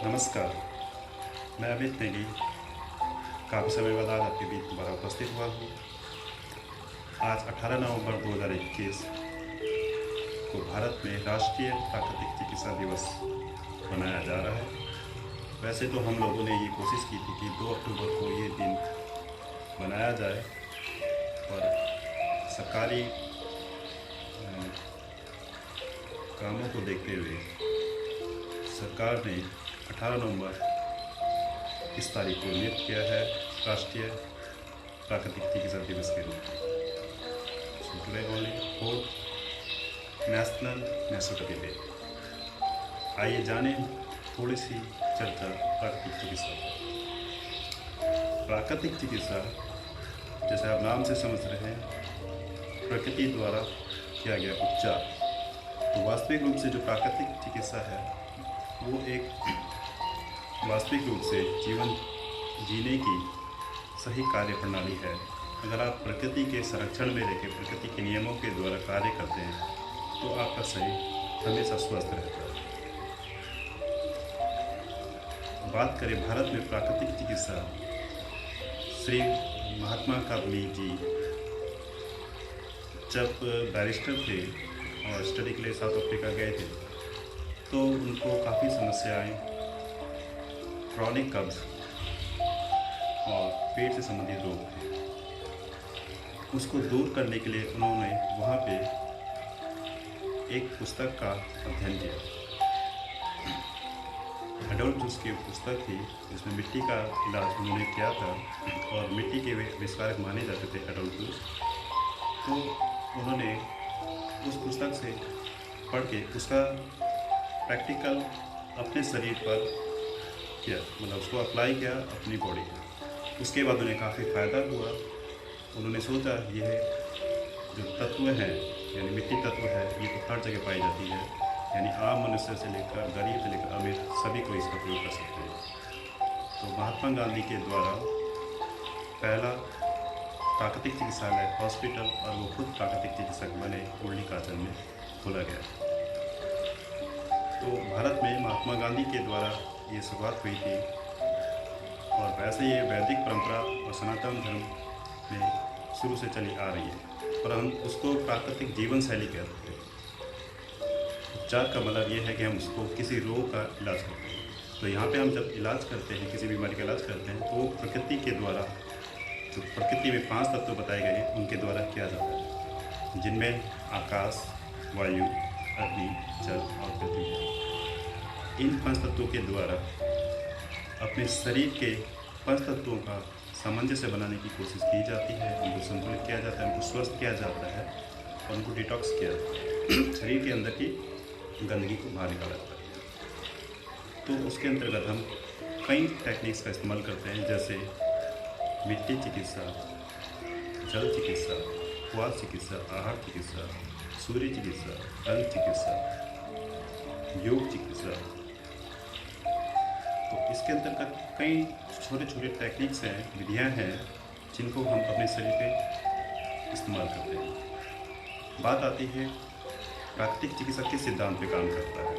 नमस्कार, मैं अमित नेगी काफ़ी समय बाद आज आपके बीच दोबारा उपस्थित हुआ हूँ। आज 18 नवंबर 2021 को भारत में राष्ट्रीय प्राकृतिक चिकित्सा दिवस मनाया जा रहा है। वैसे तो हम लोगों ने ये कोशिश की थी कि 2 अक्टूबर को ये दिन मनाया जाए, और सरकारी कामों को देखते हुए सरकार ने 18 नवंबर इस तारीख को नियुक्त किया है राष्ट्रीय प्राकृतिक चिकित्सा दिवस के रूप में। Today only for national naturopathy day. आइए जानें थोड़ी सी चर्चा प्राकृतिक चिकित्सा पर। प्राकृतिक चिकित्सा, जैसे आप नाम से समझ रहे हैं, प्रकृति द्वारा किया गया उपचार। तो वास्तविक रूप से जो प्राकृतिक चिकित्सा है वो एक वास्तविक रूप से जीवन जीने की सही कार्य प्रणाली है। अगर आप प्रकृति के संरक्षण में रहकर प्रकृति के नियमों के द्वारा कार्य करते हैं तो आपका शरीर हमेशा स्वस्थ रहता है। बात करें भारत में प्राकृतिक चिकित्सा, श्री महात्मा काबली जी जब बैरिस्टर थे और स्टडी के लिए साउथ अफ्रीका गए थे तो उनको काफ़ी समस्याएं, क्रॉनिक कब्ज और पेट से संबंधित रोग थे। उसको दूर करने के लिए उन्होंने वहाँ पे एक पुस्तक का अध्ययन किया। एडोल्फ जूस की पुस्तक थी जिसमें मिट्टी का इलाज उन्होंने किया था, और मिट्टी के वे आविष्कारक माने जाते थे एडोल्फ जूस। तो उन्होंने उस पुस्तक से पढ़ के उसका प्रैक्टिकल अपने शरीर पर किया, मतलब उसको अप्लाई किया अपनी बॉडी में। उसके बाद उन्हें काफ़ी फ़ायदा हुआ। उन्होंने सोचा यह जो तत्व हैं, यानी मिट्टी तत्व है, ये तो हर जगह पाई जाती है, यानी आम मनुष्य से लेकर गरीब से लेकर अमीर सभी को इसका प्रयोग कर सकते हैं। तो महात्मा गांधी के द्वारा पहला प्राकृतिक चिकित्सालय हॉस्पिटल, और वो खुद प्राकृतिक चिकित्सक बने, उर्ली काचन में खोला गया। तो भारत में महात्मा गांधी के द्वारा ये शुरुआत हुई थी, और वैसे ये वैदिक परंपरा और सनातन धर्म में शुरू से चली आ रही है, पर हम उसको प्राकृतिक जीवन शैली कहते हैं। उपचार का मतलब ये है कि हम उसको किसी रोग का इलाज करते हैं। तो यहाँ पे हम जब इलाज करते हैं, किसी बीमारी का इलाज करते हैं, तो प्रकृति के द्वारा, जो प्रकृति में 5 तत्व बताए गए हैं उनके द्वारा किया जाता है, जिनमें आकाश, वायु, अग्नि, जल और पृथ्वी है। इन 5 तत्वों के द्वारा अपने शरीर के 5 तत्वों का सामंजस्य बनाने की कोशिश की जाती है, उनको संतुलित किया जाता है, उनको स्वस्थ किया जाता है, और उनको डिटॉक्स किया जाता है। शरीर के अंदर की गंदगी को बाहर निकाला जाता है। तो उसके अंतर्गत हम कई टेक्निक्स का इस्तेमाल करते हैं, जैसे मिट्टी चिकित्सा, जल चिकित्सा, उपवास चिकित्सा, आहार चिकित्सा, सूर्य चिकित्सा, अंग चिकित्सा, योग चिकित्सा। तो इसके अंतर्गत कई छोटे छोटे टेक्निक्स हैं, विधियां हैं, जिनको हम अपने शरीर पे इस्तेमाल करते हैं। बात आती है प्राकृतिक चिकित्सा किस सिद्धांत पे काम करता है।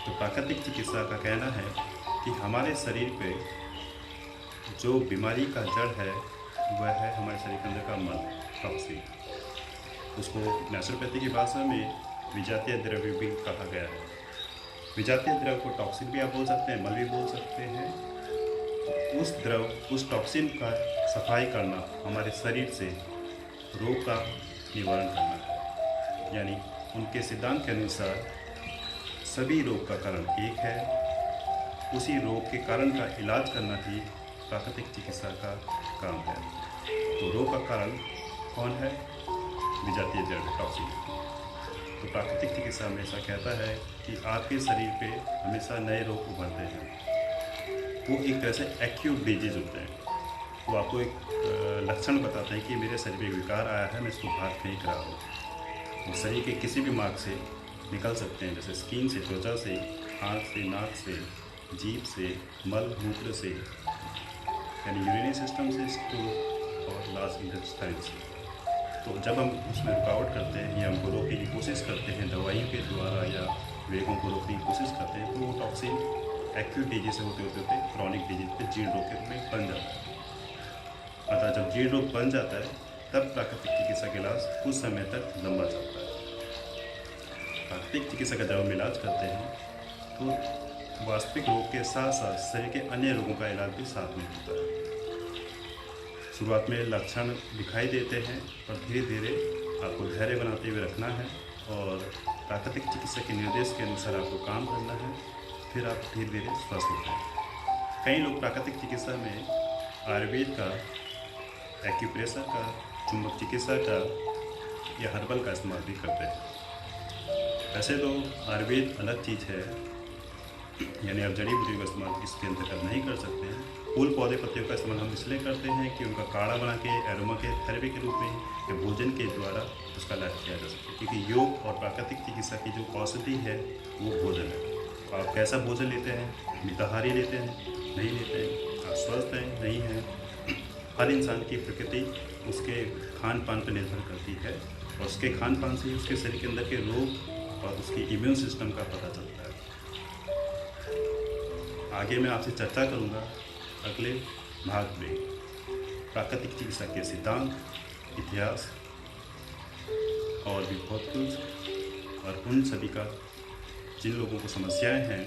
तो प्राकृतिक चिकित्सा का कहना है कि हमारे शरीर पे जो बीमारी का जड़ है वह है हमारे शरीर के अंदर का मल, टॉक्सिन। उसको नेचुरोपैथी की भाषा में विजातीय द्रव्य भी कहा गया है। विजातीय द्रव को टॉक्सिन भी आप बोल सकते हैं, मल भी बोल सकते हैं। तो उस द्रव, उस टॉक्सिन का सफाई करना हमारे शरीर से रोग का निवारण करना है। यानी उनके सिद्धांत के अनुसार सभी रोग का कारण एक है, उसी रोग के कारण का इलाज करना ही प्राकृतिक चिकित्सा का काम है। तो रोग का कारण कौन है? विजातीय द्रव्य, टॉक्सिन। तो प्राकृतिक चिकित्सा हमेशा कहता है कि आपके शरीर पे हमेशा नए रोग उभरते हैं। वो एक तरह से एक्यूट डिजीज होते हैं। वो आपको एक लक्षण बताते हैं कि मेरे शरीर में विकार आया है, मैं इसको बाहर फेंक रहा हूँ। वो शरीर के किसी भी मार्ग से निकल सकते हैं, जैसे स्किन से, त्वचा से, आँख से, नाक से, जीभ से, मल मूत्र से, यानी यूरिनरी सिस्टम से, स्टूल और लार्ज इंटेस्टाइन से। तो जब हम उसमें रुकावट करते हैं या हमको रोकने की कोशिश करते हैं दवाइयों के द्वारा, या वेगों को रोकने की कोशिश करते हैं, तो वो टॉक्सिन एक्यूट डिजीज से होते होते क्रॉनिक डिजीज पे जीर्ण रोग के रूप में बन जाता है। अतः जब जीर्ण रोग बन जाता है तब प्राकृतिक चिकित्सा का इलाज कुछ समय तक लंबा चलता है। प्राकृतिक चिकित्सा का जब हम इलाज करते हैं तो वास्तविक रोग के साथ साथ शरीर के अन्य रोगों का इलाज भी साथ में होता है। शुरुआत में लक्षण दिखाई देते हैं पर धीरे धीरे आपको धैर्य बनाते हुए रखना है और प्राकृतिक चिकित्सा के निर्देश के अनुसार आपको काम करना है, फिर आप धीरे धीरे स्वस्थ होते हैं। कई लोग प्राकृतिक चिकित्सा में आयुर्वेद का, एक्यूप्रेशर का, चुंबक चिकित्सा का या हर्बल का इस्तेमाल भी करते हैं। वैसे तो आयुर्वेद अलग चीज़ है, यानी आप जड़ी बूटियों का इस्तेमाल इसके अंतर्गत नहीं कर सकते हैं। फूल पौधे पत्तियों का इस्तेमाल हम इसलिए करते हैं कि उनका काढ़ा बना के एरोमा के थेरेपी के रूप में या भोजन के द्वारा उसका इलाज किया जा सके, क्योंकि योग और प्राकृतिक चिकित्सा की जो औषधि है वो भोजन है। तो आप कैसा भोजन लेते हैं, मिताहारी लेते हैं, नहीं लेते हैं, आप स्वस्थ हैं, नहीं हैं, हर इंसान की प्रकृति उसके खान पान पर निर्भर करती है और उसके खान पान से ही उसके शरीर के अंदर के रोग और उसकी इम्यून सिस्टम का पता चलता है। आगे मैं आपसे चर्चा करूंगा अगले भाग में प्राकृतिक चिकित्सा के सिद्धांत, इतिहास और भी बहुत कुछ, और उन सभी का जिन लोगों को समस्याएं हैं,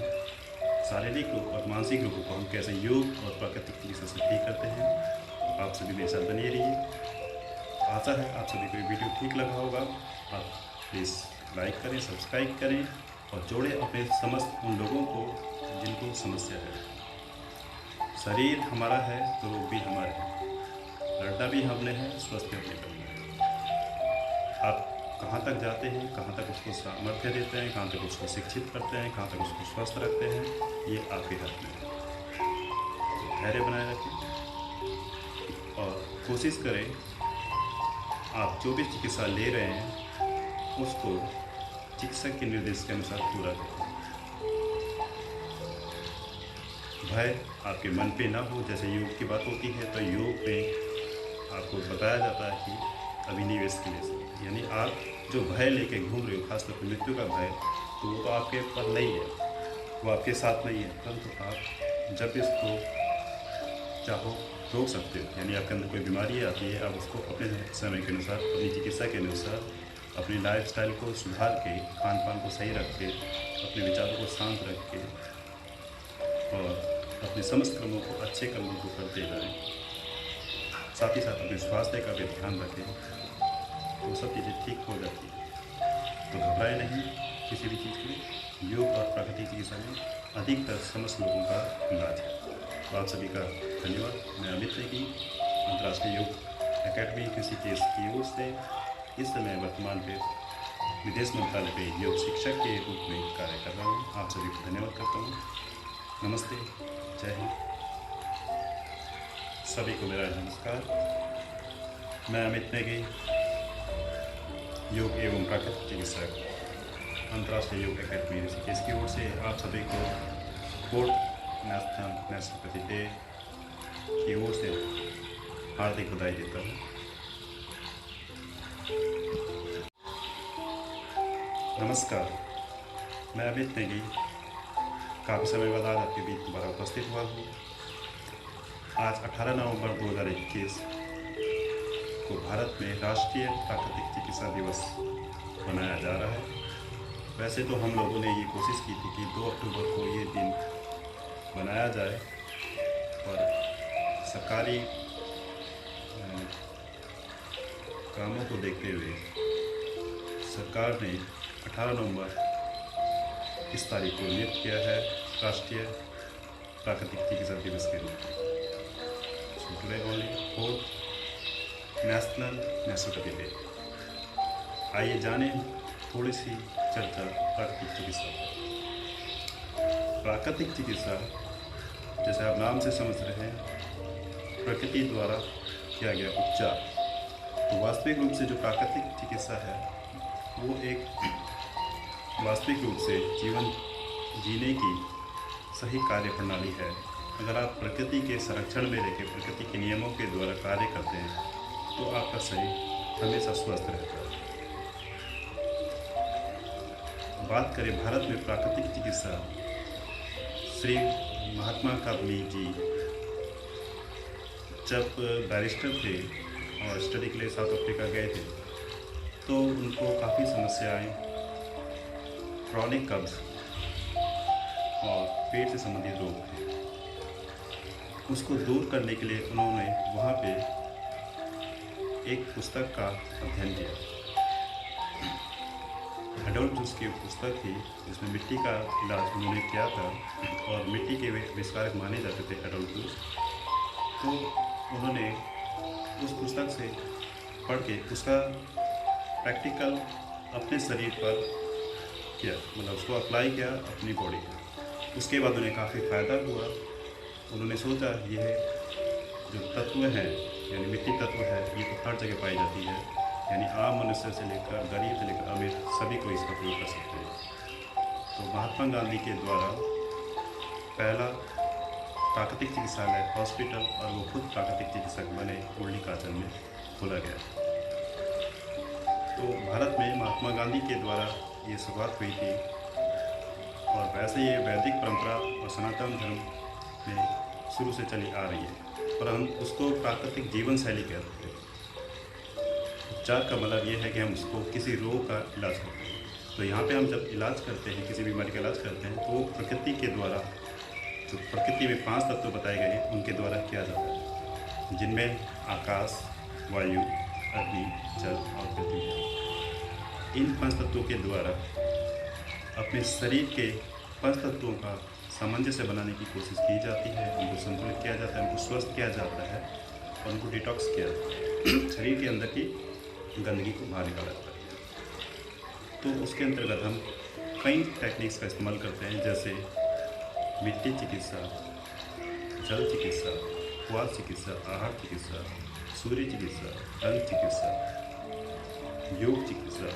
शारीरिक रोग और मानसिक रोगों को हम कैसे योग और प्राकृतिक चिकित्सा से ठीक करते हैं। आप सभी मेरे साथ बने रहिए। आशा है आप सभी को ये वीडियो ठीक लगा होगा। आप प्लीज़ लाइक करें, सब्सक्राइब करें और जोड़ें अपने समस्त उन लोगों को जिनको समस्या है। शरीर हमारा है तो रोग भी हमारे हैं, लड़ना भी हमने है, स्वस्थ भी हमने करना है। आप कहाँ तक जाते हैं, कहाँ तक उसको सामर्थ्य देते हैं, कहाँ तक उसको शिक्षित करते हैं, कहाँ तक उसको स्वस्थ रखते हैं, ये आपके हाथ में है। तो धैर्य बनाए रखें और कोशिश करें आप जो भी चिकित्सा ले रहे हैं उसको चिकित्सक के निर्देश के अनुसार पूरा करें। भय आपके मन पे ना हो। जैसे योग की बात होती है तो योग में आपको बताया जाता है कि अभिनिवेश के लिए, यानी आप जो भय लेके घूम रहे हो, खासतौर पर मृत्यु का भय, तो वो तो आपके पर नहीं है, वो आपके साथ नहीं है, परंतु आप जब इसको चाहो रोक सकते हो। यानी आपके अंदर कोई बीमारी आती है, आप उसको अपने समय के अनुसार, अपनी चिकित्सा के अनुसार, अपनी लाइफस्टाइल को सुधार के, खान पान को सही रख के, अपने विचारों को शांत रख के और अपने समस्त कर्मों को, अच्छे कर्मों को करते जाएं। साथ ही साथ अपने स्वास्थ्य का भी ध्यान रखें, तो सब चीज़ें ठीक हो जाती हैं। तो घबराए नहीं किसी भी चीज़ के लिए। योग और प्राकृतिक चिकित्सा में अधिकतर समस्त लोगों का इलाज है। तो आप सभी का धन्यवाद। मैं अमित नेगी, अंतर्राष्ट्रीय योग एकेडमी ऋषिकेश की ओर से इस समय वर्तमान पे विदेश मंत्रालय पे योग शिक्षक के रूप में कार्य कर रहा हूँ। आप सभी को धन्यवाद करता हूँ। नमस्ते, जय हिंद। सभी को मेरा नमस्कार। मैं अमित नेगी, योग एवं प्राकृतिक चिकित्सक, अंतर्राष्ट्रीय योग एकेडमी ऋषिकेश की ओर से आप सभी को फोर्थ नेशनल नेशनल डे की ओर से हार्दिक बधाई देता हूँ। नमस्कार, मैं अमित नेगी काफ़ी समय बाद आज आपके बीच दोबारा उपस्थित हुआ हूँ। आज 18 नवंबर 2021 को भारत में राष्ट्रीय प्राकृतिक चिकित्सा दिवस मनाया जा रहा है। वैसे तो हम लोगों ने ये कोशिश की थी कि 2 अक्टूबर को ये दिन मनाया जाए, और सरकारी कामों को देखते हुए सरकार ने 18 नवंबर इस तारीख को नियुक्त किया है राष्ट्रीय प्राकृतिक चिकित्सा दिवस के रूप में। Today only fourth national day. आइए जाने थोड़ी सी चर्चा प्राकृतिक चिकित्सा पर। प्राकृतिक चिकित्सा, जैसे आप नाम से समझ रहे हैं, प्रकृति द्वारा किया गया उपचार। तो वास्तविक रूप से जो प्राकृतिक चिकित्सा है वो एक वास्तविक रूप से जीवन जीने की सही कार्य प्रणाली है। अगर आप प्रकृति के संरक्षण में रहकर प्रकृति के नियमों के द्वारा कार्य करते हैं तो आपका शरीर हमेशा स्वस्थ रहता है। बात करें भारत में प्राकृतिक चिकित्सा श्री महात्मा काबली जी जब बैरिस्टर थे और स्टडी के लिए साउथ अफ्रीका गए थे तो उनको काफ़ी समस्याएं, क्रॉनिक कब्ज और पेट से संबंधित रोग थे। उसको दूर करने के लिए उन्होंने वहाँ पे एक पुस्तक का अध्ययन किया। एडोल्फ जूस की पुस्तक थी जिसमें मिट्टी का इलाज उन्होंने किया था और मिट्टी के आविष्कारक माने जाते थे एडोल्फ जूस। तो उन्होंने उस पुस्तक से पढ़ के उसका प्रैक्टिकल अपने शरीर पर किया, मतलब उसको अप्लाई किया अपनी बॉडी पर। उसके बाद उन्हें काफ़ी फ़ायदा हुआ। उन्होंने सोचा यह जो तत्व है यानी मिट्टी तत्व है ये तो हर जगह पाई जाती है, यानी आम मनुष्य से लेकर गरीब से लेकर अमीर सभी को इसका प्रयोग कर सकते हैं। तो महात्मा गांधी के द्वारा पहला प्राकृतिक चिकित्सालय हॉस्पिटल और वो खुद प्राकृतिक चिकित्सक बने उर्ली काचन में खोला गया। तो भारत में महात्मा गांधी के द्वारा ये शुरुआत हुई थी और वैसे ये वैदिक परंपरा और सनातन धर्म में शुरू से चली आ रही है, पर हम उसको प्राकृतिक जीवन शैली कहते हैं। उपचार का मतलब ये है कि हम उसको किसी रोग का इलाज करते हैं। तो यहाँ पे हम जब इलाज करते हैं, किसी बीमारी का इलाज करते हैं, तो प्रकृति के द्वारा जो प्रकृति में 5 तत्व बताए गए हैं उनके द्वारा किया जाता है, जिनमें आकाश, वायु, अग्नि, जल और पृथ्वी है। इन 5 तत्वों के द्वारा अपने शरीर के 5 तत्वों का सामंजस्य बनाने की कोशिश की जाती है, उनको संतुलित किया जाता है, उनको स्वस्थ किया जाता है और उनको डिटॉक्स किया जाता है। शरीर के अंदर की गंदगी को बाहर निकाला जाता है। तो उसके अंतर्गत हम कई टेक्निक्स का इस्तेमाल करते हैं, जैसे मिट्टी चिकित्सा, जल चिकित्सा, उपवास चिकित्सा, आहार चिकित्सा, सूर्य चिकित्सा, रंग चिकित्सा, योग चिकित्सा।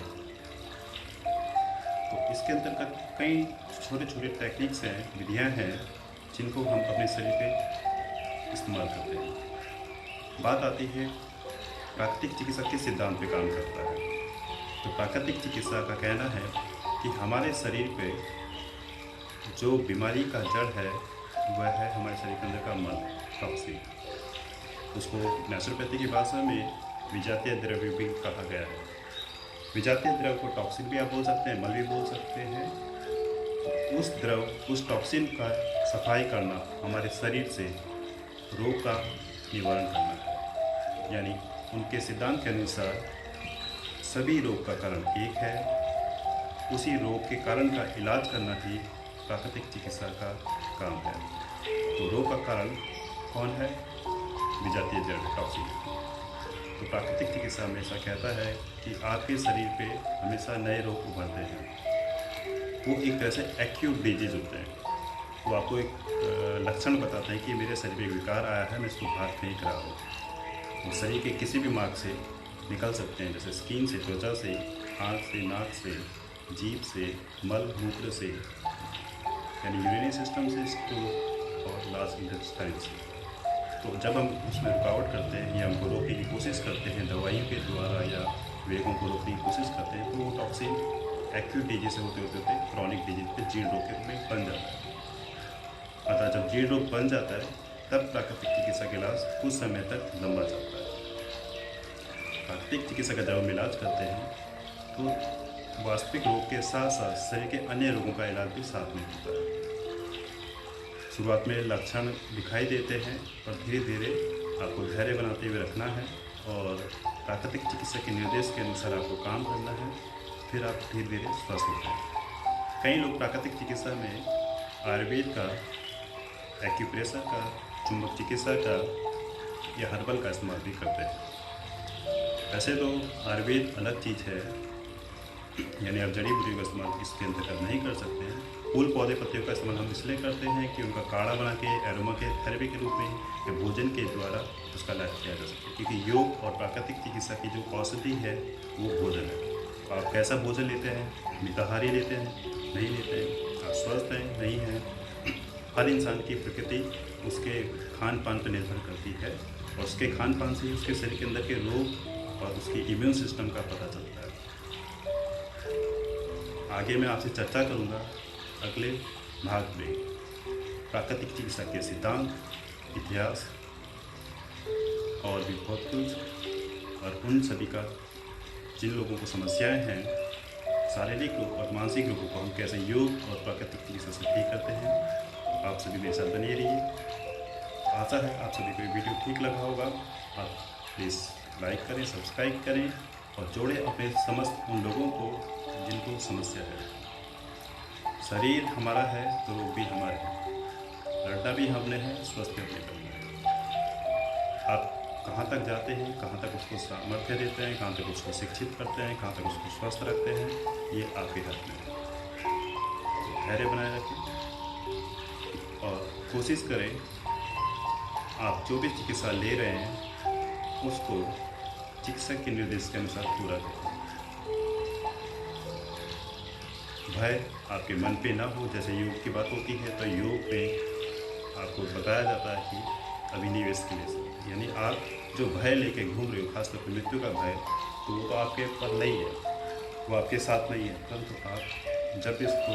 तो इसके अंतर्गत कई छोटे छोटे टेक्निक्स हैं, विधियां हैं, जिनको हम अपने शरीर पे इस्तेमाल करते हैं। बात आती है प्राकृतिक चिकित्सा किस सिद्धांत पे काम करता है। तो प्राकृतिक चिकित्सा का कहना है कि हमारे शरीर पे जो बीमारी का जड़ है वह है हमारे शरीर के अंदर का मल, टॉक्सिन। उसको नेचुरोपैथी की भाषा में विजातीय द्रव्य भी कहा गया है। विजातीय द्रव्य को टॉक्सिन भी आप बोल सकते हैं, मल भी बोल सकते हैं। तो उस द्रव, उस टॉक्सिन का सफाई करना हमारे शरीर से रोग का निवारण करना है। यानी उनके सिद्धांत के अनुसार सभी रोग का कारण एक है, उसी रोग के कारण का इलाज करना ही प्राकृतिक चिकित्सा का काम है। तो रोग का कारण कौन है? विजातीय द्रव्य, टॉक्सिन। तो प्राकृतिक चिकित्सा हमेशा कहता है कि आपके शरीर पे हमेशा नए रोग उभरते हैं। वो एक तरह से एक्यूट डिजीज होते हैं। वो आपको एक लक्षण बताते हैं कि मेरे शरीर में विकार आया है, मैं इसको बाहर फेंक रहा हूँ। वो शरीर के किसी भी मार्ग से निकल सकते हैं, जैसे स्किन से, त्वचा से, आँख से, नाक से, जीभ से, मल मूत्र से, यानी यूरिनरी सिस्टम से, स्टूल और लार्ज इंटेस्टाइन से। तो जब हम उसमें रुकावट करते हैं या हमको रोकने की कोशिश करते हैं दवाइयों के द्वारा या वेगों को रोकने की कोशिश करते हैं, तो वो टॉक्सिन एक्यूट डिजीज से होते होते क्रॉनिक डिजीज पे जीर्ण रोग के रूप में बन जाता है। अतः जब जीर्ण रोग बन जाता है तब प्राकृतिक चिकित्सा का इलाज कुछ समय तक लंबा चलता है। प्राकृतिक चिकित्सा का जब हम इलाज करते हैं तो वास्तविक रोग के साथ साथ शरीर के अन्य रोगों का इलाज भी साथ में होता है। शुरुआत में लक्षण दिखाई देते हैं, पर धीरे धीरे आपको धैर्य बनाते हुए रखना है और प्राकृतिक चिकित्सा के निर्देश के अनुसार आपको काम करना है, फिर आप धीरे धीरे स्वस्थ होते हैं। कई लोग प्राकृतिक चिकित्सा में आयुर्वेद का, एक्यूप्रेशर का, चुंबक चिकित्सा का या हर्बल का इस्तेमाल भी करते हैं। वैसे तो आयुर्वेद अलग चीज़ है, यानी आप जड़ी बूटियों का इस्तेमाल इसके अंतर्गत नहीं कर सकते हैं। फूल पौधे पत्तियों का इस्तेमाल हम इसलिए करते हैं कि उनका काढ़ा बना के एरोमा के थेरेपी के रूप में या भोजन के द्वारा उसका इलाज किया जा सके, क्योंकि योग और प्राकृतिक चिकित्सा की जो औषधि है वो भोजन है। तो आप कैसा भोजन लेते हैं? मिताहारी लेते हैं? नहीं लेते हैं? आप स्वस्थ हैं? नहीं हैं? हर इंसान की प्रकृति उसके खान पान पर निर्भर करती है और उसके खान पान से ही उसके शरीर के अंदर के रोग और उसकी इम्यून सिस्टम का पता चलता है। आगे मैं आपसे चर्चा करूँगा अगले भाग में। प्राकृतिक चिकित्सा के सिद्धांत, इतिहास और भी बहुत कुछ, और उन सभी का जिन लोगों को समस्याएं हैं शारीरिक रूप और मानसिक रूप को हम कैसे योग और प्राकृतिक चिकित्सा से ठीक करते हैं। आप सभी मेरे साथ बने रहिए। आशा है आप सभी को ये वीडियो ठीक लगा होगा। आप प्लीज़ लाइक करें, सब्सक्राइब करें और जोड़ें अपने समस्त उन लोगों को जिनको समस्या है। शरीर हमारा है तो रोग भी हमारे हैं, लड़ना भी हमने है, स्वस्थ भी अपने करना है। आप कहाँ तक जाते हैं, कहाँ तक उसको सामर्थ्य देते हैं, कहाँ तक उसको शिक्षित करते हैं, कहाँ तक उसको स्वस्थ रखते हैं, ये आपके हाथ में है। तो धैर्य बनाए रखें और कोशिश करें आप जो भी चिकित्सा ले रहे हैं उसको चिकित्सक के निर्देश के अनुसार पूरा करें। भय आपके मन पे ना हो। जैसे योग की बात होती है तो योग में आपको बताया जाता है कि अभिनिवेश के लिए, यानी आप जो भय लेके घूम रहे हो, खासतौर पर मृत्यु का भय, तो वो तो आपके पर नहीं है, वो आपके साथ नहीं है, परंतु आप जब इसको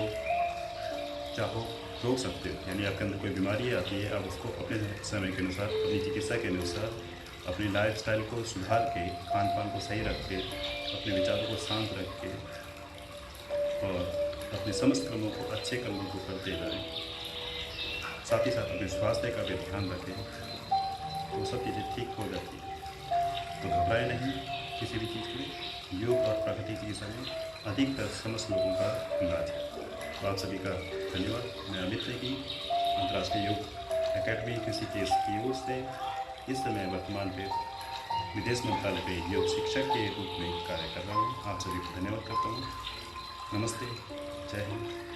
चाहो रोक सकते हो। यानी आपके अंदर कोई बीमारी आती है, आप उसको अपने समय के अनुसार, अपनी चिकित्सा के अनुसार, अपनी लाइफस्टाइल को सुधार के, खान पान को सही रख के, अपने विचारों को शांत रख के और अपने समस्त कर्मों को, अच्छे कर्मों को करते जाएं। साथ ही साथ अपने स्वास्थ्य का भी ध्यान रखें, तो सब चीज़ें ठीक हो जाती हैं। तो घबराए नहीं किसी भी चीज़ के। योग और प्राकृतिक चिकित्सा में अधिकतर समस्त लोगों का इलाज है। तो आप सभी का धन्यवाद। मैं अमित नेगी अंतर्राष्ट्रीय योग एकेडमी ऋषिकेश की ओर से इस समय वर्तमान पे विदेश मंत्रालय पे योग शिक्षक के रूप में कार्य कर रहा हूँ। आप सभी को धन्यवाद करता हूँ। नमस्ते, जय हिंद।